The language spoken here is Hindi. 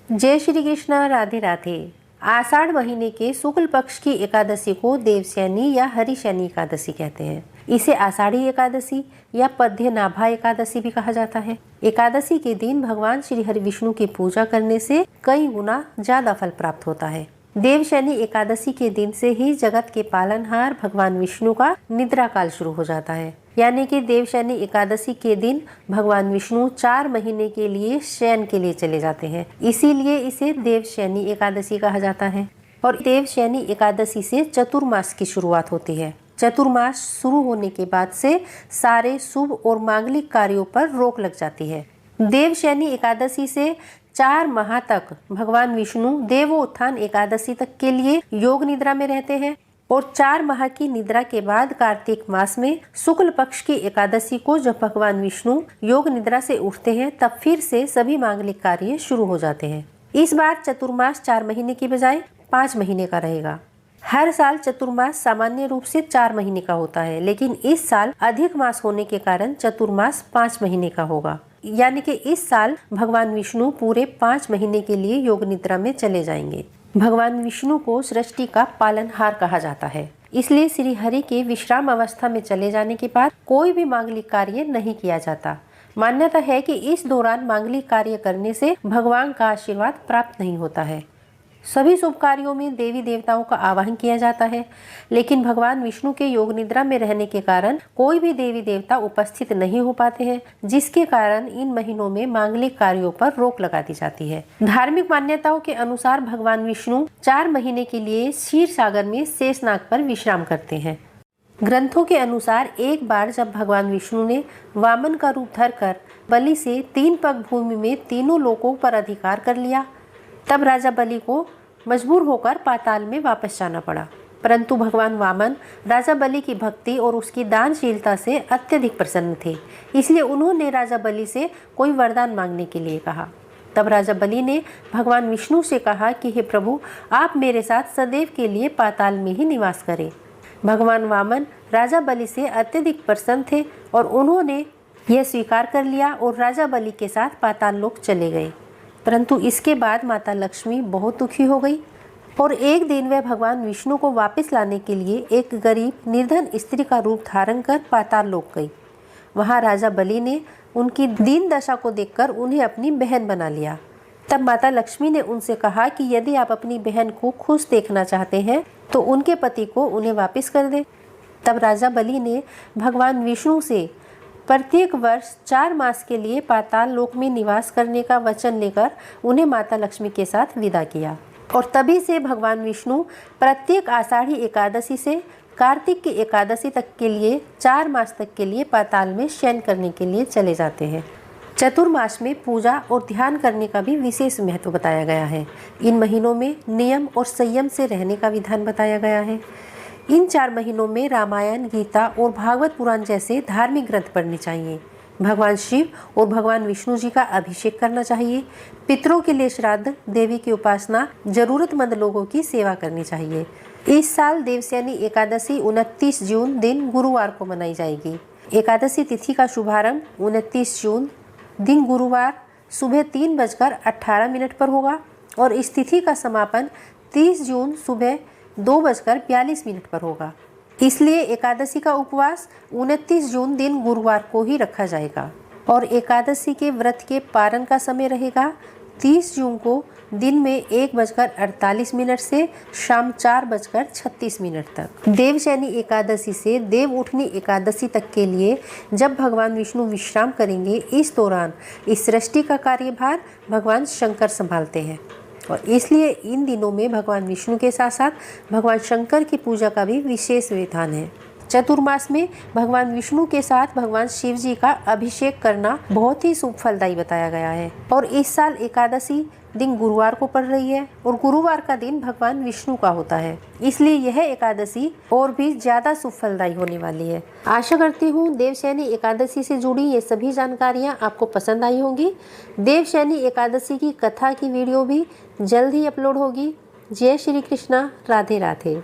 जय श्री कृष्णा, राधे राधे। आषाढ़ महीने के शुक्ल पक्ष की एकादशी को देवशयनी या हरिशयनी एकादशी कहते हैं। इसे आषाढ़ी एकादशी या पद्यनाभा एकादशी भी कहा जाता है। एकादशी के दिन भगवान श्री हरि विष्णु की पूजा करने से कई गुना ज्यादा फल प्राप्त होता है। देवशयनी एकादशी के दिन से ही जगत के पालनहार भगवान विष्णु का निद्रा काल शुरू हो जाता है, यानी कि देवशयनी एकादशी के दिन भगवान विष्णु 4 महीने के लिए शयन के लिए चले जाते हैं। इसीलिए इसे देवशयनी एकादशी कहा जाता है। और देवशयनी एकादशी से चतुर्मास की शुरुआत होती है। चतुर्मास शुरू होने के बाद से सारे शुभ और मांगलिक कार्यों पर रोक लग जाती है। देवशयनी एकादशी से 4 माह तक भगवान विष्णु देवोत्थान एकादशी तक के लिए योग निद्रा में रहते हैं और 4 माह की निद्रा के बाद कार्तिक मास में शुक्ल पक्ष की एकादशी को जब भगवान विष्णु योग निद्रा से उठते हैं तब फिर से सभी मांगलिक कार्य शुरू हो जाते हैं। इस बार चतुर्मास 4 महीने की बजाय 5 महीने का रहेगा। हर साल चतुर्मास सामान्य रूप से 4 महीने का होता है, लेकिन इस साल अधिक मास होने के कारण चतुर्मास 5 महीने का होगा। यानी कि इस साल भगवान विष्णु पूरे 5 महीने के लिए योग निद्रा में चले जाएंगे। भगवान विष्णु को सृष्टि का पालनहार कहा जाता है, इसलिए श्री हरि के विश्राम अवस्था में चले जाने के बाद कोई भी मांगलिक कार्य नहीं किया जाता। मान्यता है कि इस दौरान मांगलिक कार्य करने से भगवान का आशीर्वाद प्राप्त नहीं होता है। सभी शुभ कार्यों में देवी देवताओं का आवाहन किया जाता है, लेकिन भगवान विष्णु के योग निद्रा में रहने के कारण कोई भी देवी देवता उपस्थित नहीं हो पाते हैं, जिसके कारण इन महीनों में मांगलिक कार्यों पर रोक लगा दी जाती है। धार्मिक मान्यताओं के अनुसार भगवान विष्णु 4 महीने के लिए क्षीर सागर में शेषनाग पर विश्राम करते हैं। ग्रंथों के अनुसार एक बार जब भगवान विष्णु ने वामन का रूप धरकर बलि से 3 पग भूमि में तीनों लोकों पर अधिकार कर लिया, तब राजा बलि को मजबूर होकर पाताल में वापस जाना पड़ा। परंतु भगवान वामन राजा बलि की भक्ति और उसकी दानशीलता से अत्यधिक प्रसन्न थे, इसलिए उन्होंने राजा बलि से कोई वरदान मांगने के लिए कहा। तब राजा बलि ने भगवान विष्णु से कहा कि हे प्रभु, आप मेरे साथ सदैव के लिए पाताल में ही निवास करें। भगवान वामन राजा बलि से अत्यधिक प्रसन्न थे और उन्होंने यह स्वीकार कर लिया और राजा बलि के साथ पाताल लोक चले गए। परंतु इसके बाद माता लक्ष्मी बहुत दुखी हो गई और एक दिन वह भगवान विष्णु को वापस लाने के लिए एक गरीब निर्धन स्त्री का रूप धारण कर पाताल लोक गई। वहां राजा बलि ने उनकी दीन दशा को देखकर उन्हें अपनी बहन बना लिया। तब माता लक्ष्मी ने उनसे कहा कि यदि आप अपनी बहन को खुश देखना चाहते हैं तो उनके पति को उन्हें वापस कर दें। तब राजा बलि ने भगवान विष्णु से प्रत्येक वर्ष 4 मास के लिए पाताल लोक में निवास करने का वचन लेकर उन्हें माता लक्ष्मी के साथ विदा किया। और तभी से भगवान विष्णु प्रत्येक आषाढ़ी एकादशी से कार्तिक की एकादशी तक के लिए 4 मास तक के लिए पाताल में शयन करने के लिए चले जाते हैं। चतुर्मास में पूजा और ध्यान करने का भी विशेष महत्व बताया गया है। इन महीनों में नियम और संयम से रहने का विधान बताया गया है। इन 4 महीनों में रामायण, गीता और भागवत पुराण जैसे धार्मिक ग्रंथ पढ़ने चाहिए। भगवान शिव और भगवान विष्णु जी का अभिषेक करना चाहिए। पितरों के लिए श्राद्ध, देवी की उपासना, जरूरतमंद लोगों की सेवा करनी चाहिए। इस साल देवशयनी एकादशी 29 जून दिन गुरुवार को मनाई जाएगी। एकादशी तिथि का शुभारंभ 29 जून दिन गुरुवार सुबह 3:18 पर होगा और इस तिथि का समापन 30 जून सुबह 2:42 पर होगा। इसलिए एकादशी का उपवास 29 जून दिन गुरुवार को ही रखा जाएगा और एकादशी के व्रत के पारण का समय रहेगा 30 जून को दिन में 1:48 से शाम 4:36 तक। देवशयनी एकादशी से देव उठनी एकादशी तक के लिए जब भगवान विष्णु विश्राम करेंगे, इस दौरान इस सृष्टि का कार्यभार भगवान शंकर संभालते हैं और इसलिए इन दिनों में भगवान विष्णु के साथ साथ भगवान शंकर की पूजा का भी विशेष विधान है। चतुर्मास में भगवान विष्णु के साथ भगवान शिव जी का अभिषेक करना बहुत ही शुभ फलदायी बताया गया है और इस साल एकादशी दिन गुरुवार को पड़ रही है और गुरुवार का दिन भगवान विष्णु का होता है, इसलिए यह एकादशी और भी ज्यादा शुभ फलदायी होने वाली है। आशा करती हूँ देवशयनी एकादशी से जुड़ी ये सभी जानकारियाँ आपको पसंद आई होंगी। देवशयनी एकादशी की कथा की वीडियो भी जल्द ही अपलोड होगी। जय श्री कृष्णा, राधे राधे।